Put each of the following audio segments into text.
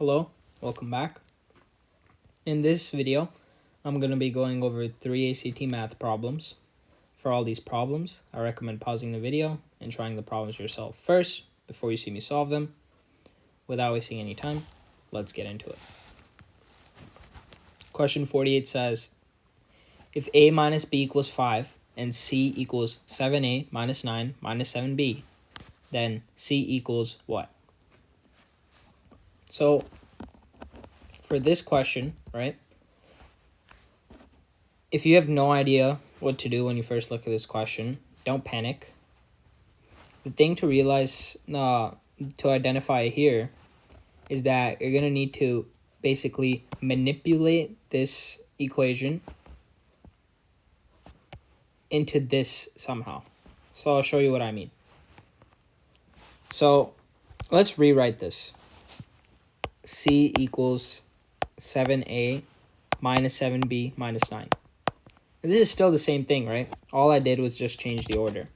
Hello, welcome back. In this video, I'm going to be going over 3 ACT math problems. For all these problems, I recommend pausing the video and trying the problems yourself first before you see me solve them. Without wasting any time, let's get into it. Question 48 says, if a minus b equals 5 and c equals 7a minus 9 minus 7b, then c equals what? So for this question, right, if you have no idea what to do when you first look at this question, don't panic. The thing to realize, to identify here, is that you're going to need to basically manipulate this equation into this somehow. So I'll show you what I mean. So let's rewrite this. C equals 7a minus 7b minus 9. And this is still the same thing, right? All I did was just change the order.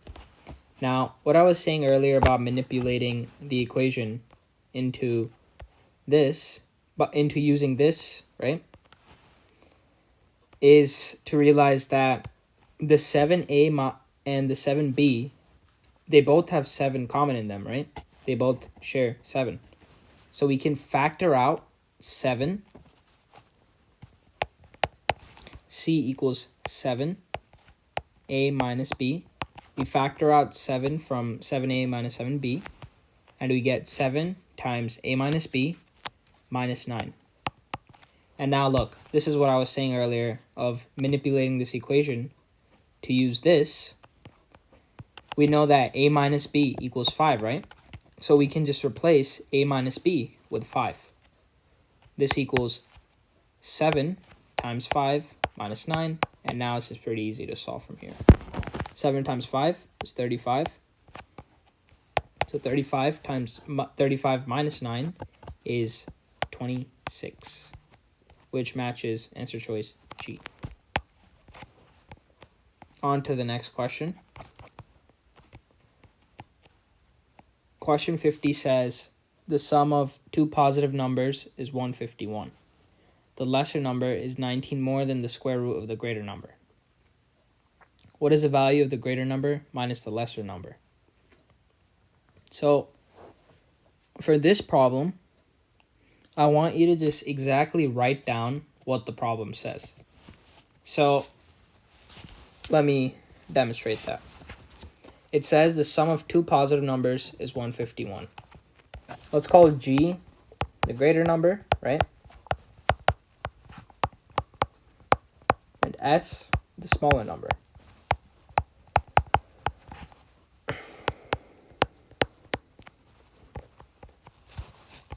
Now, what I was saying earlier about manipulating the equation into this, but into using this, right, is to realize that the 7a and the 7b, they both have 7 common in them, right? They both share 7. So we can factor out 7. C equals 7, a minus b. We factor out 7 from 7a minus 7b, and we get 7 times a minus b minus 9. And now look, this is what I was saying earlier of manipulating this equation to use this. We know that a minus b equals 5, right? So we can just replace a minus b with 5. This equals 7 times 5 minus 9, and now it's just pretty easy to solve from here. 7 times 5 is 35. So 35 times 35 minus 9 is 26, which matches answer choice G. On to the next question. Question 50 says, the sum of two positive numbers is 151. The lesser number is 19 more than the square root of the greater number. What is the value of the greater number minus the lesser number? So for this problem, I want you to just exactly write down what the problem says. So let me demonstrate that. It says the sum of two positive numbers is 151. Let's call G the greater number, right? And S the smaller number.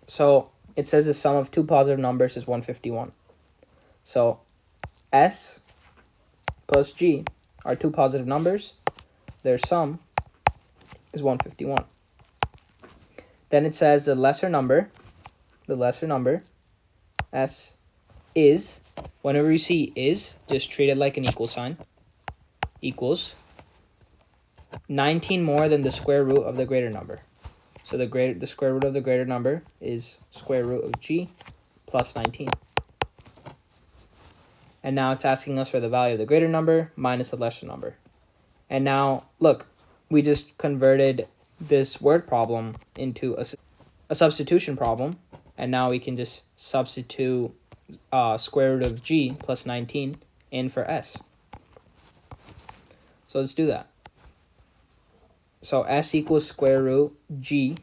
So it says the sum of two positive numbers is 151. So S plus G are two positive numbers. Their sum is 151. Then it says the lesser number, S, is, whenever you see is, just treat it like an equal sign, equals 19 more than the square root of the greater number. So the square root of the greater number is square root of G plus 19. And now it's asking us for the value of the greater number minus the lesser number. And now, look, we just converted this word problem into a substitution problem. And now we can just substitute square root of G plus 19 in for S. So let's do that. So S equals square root G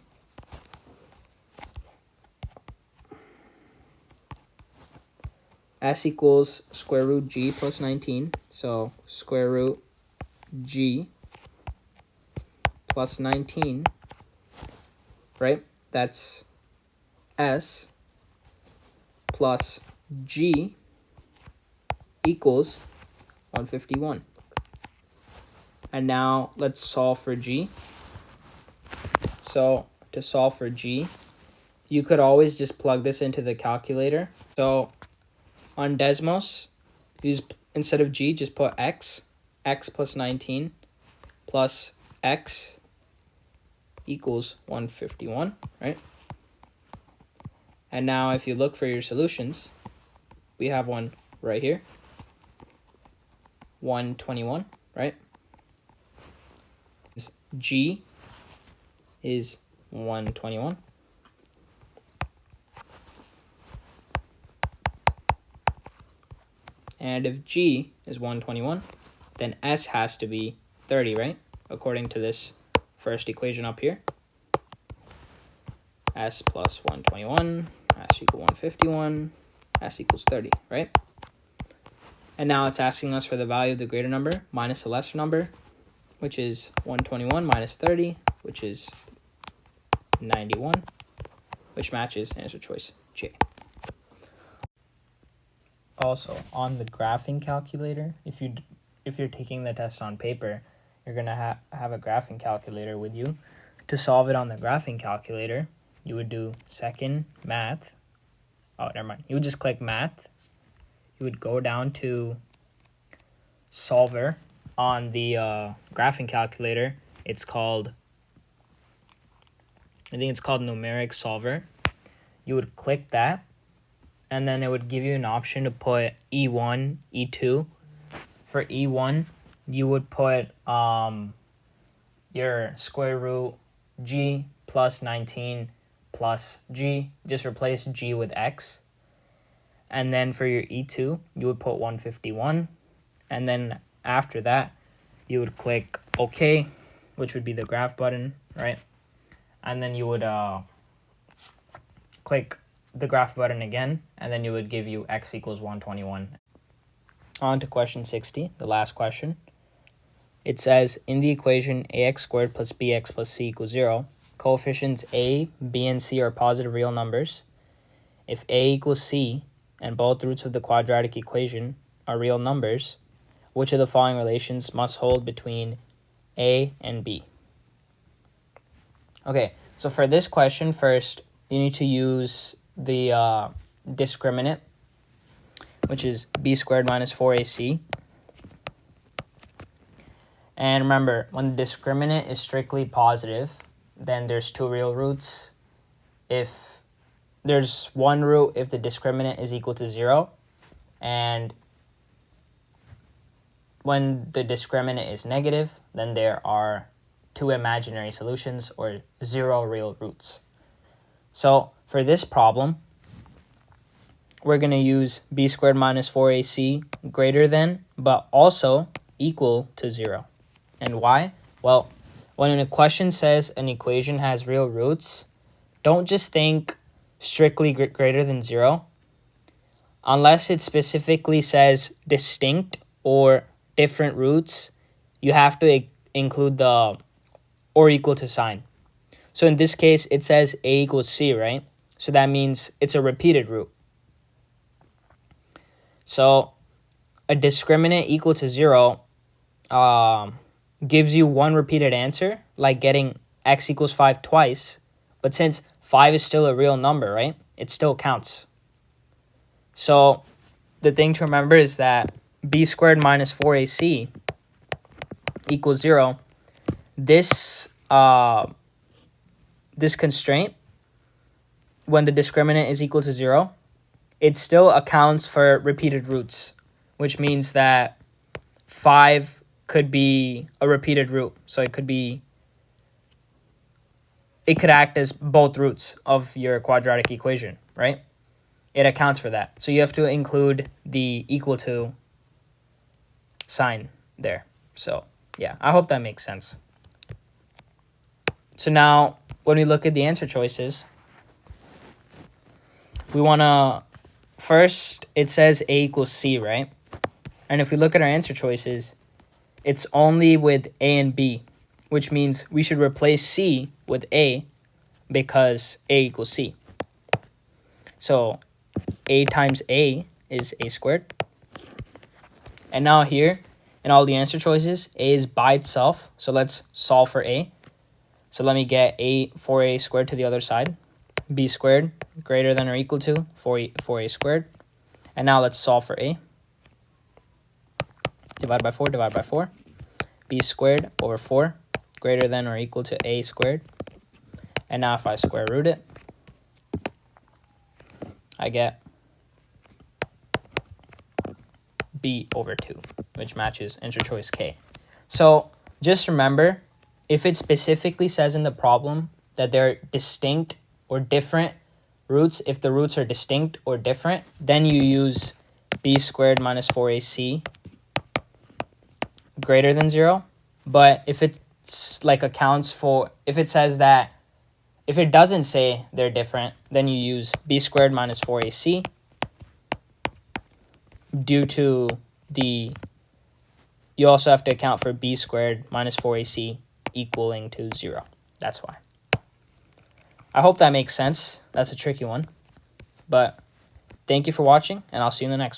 S equals square root G plus 19. So square root G plus 19, right? That's S plus G equals 151. And now let's solve for G. So to solve for G, you could always just plug this into the calculator. So on Desmos, instead of G, just put X plus 19 plus X equals 151, right? And now if you look for your solutions, we have one right here, 121, right? G is 121. And if G is 121, then S has to be 30, right? According to this first equation up here. S plus 121, S equal 151, S equals 30, right? And now it's asking us for the value of the greater number minus the lesser number, which is 121 minus 30, which is 91, which matches answer choice J. Also, on the graphing calculator, if you're taking the test on paper, you're going to have a graphing calculator with you. To solve it on the graphing calculator, you would do second math. Oh, never mind. You would just click math. You would go down to solver on the graphing calculator. I think it's called numeric solver. You would click that, and then it would give you an option to put E1, E2. For E1, you would put your square root G plus 19 plus G. Just replace G with X. And then for your E2, you would put 151. And then after that, you would click OK, which would be the graph button, right? And then you would click the graph button again, and then you would give you X equals 121. On to question 60, the last question. It says, in the equation ax squared plus bx plus c equals 0, coefficients a, b, and c are positive real numbers. If a equals c and both roots of the quadratic equation are real numbers, which of the following relations must hold between a and b? Okay, so for this question, first, you need to use the discriminant, which is b squared minus 4ac. And remember, when the discriminant is strictly positive, then there's two real roots. If there's one root if the discriminant is equal to 0, and when the discriminant is negative, then there are two imaginary solutions or 0 real roots. So for this problem, we're going to use b squared minus 4ac greater than, but also equal to 0. And why? Well, when a question says an equation has real roots, don't just think strictly greater than 0. Unless it specifically says distinct or different roots, you have to include the or equal to sign. So in this case, it says a equals c, right? So that means it's a repeated root. So a discriminant equal to 0 gives you one repeated answer, like getting x equals 5 twice. But since 5 is still a real number, right? It still counts. So the thing to remember is that b squared minus 4ac equals 0. This constraint, when the discriminant is equal to 0, it still accounts for repeated roots, which means that 5 could be a repeated root. So it could act as both roots of your quadratic equation, right? It accounts for that. So you have to include the equal to sign there. So yeah, I hope that makes sense. So now when we look at the answer choices, we want to, first it says a equals c, right? And if we look at our answer choices, it's only with a and b, which means we should replace c with a because a equals c. So a times a is a squared. And now here, in all the answer choices, a is by itself. So let's solve for a. So let me get 4a squared to the other side. B squared greater than or equal to 4a squared. And now let's solve for a. Divide by 4, divide by 4. B squared over 4 greater than or equal to a squared. And now if I square root it, I get b over 2, which matches answer choice K. So just remember, if it specifically says in the problem that they're distinct or different roots, if the roots are distinct or different, then you use b squared minus 4ac greater than 0. But if it's like accounts for, if it says that, if it doesn't say they're different, then you use b squared minus 4ac due to the, you also have to account for b squared minus 4ac equaling to 0. That's why. I hope that makes sense. That's a tricky one. But thank you for watching, and I'll see you in the next one.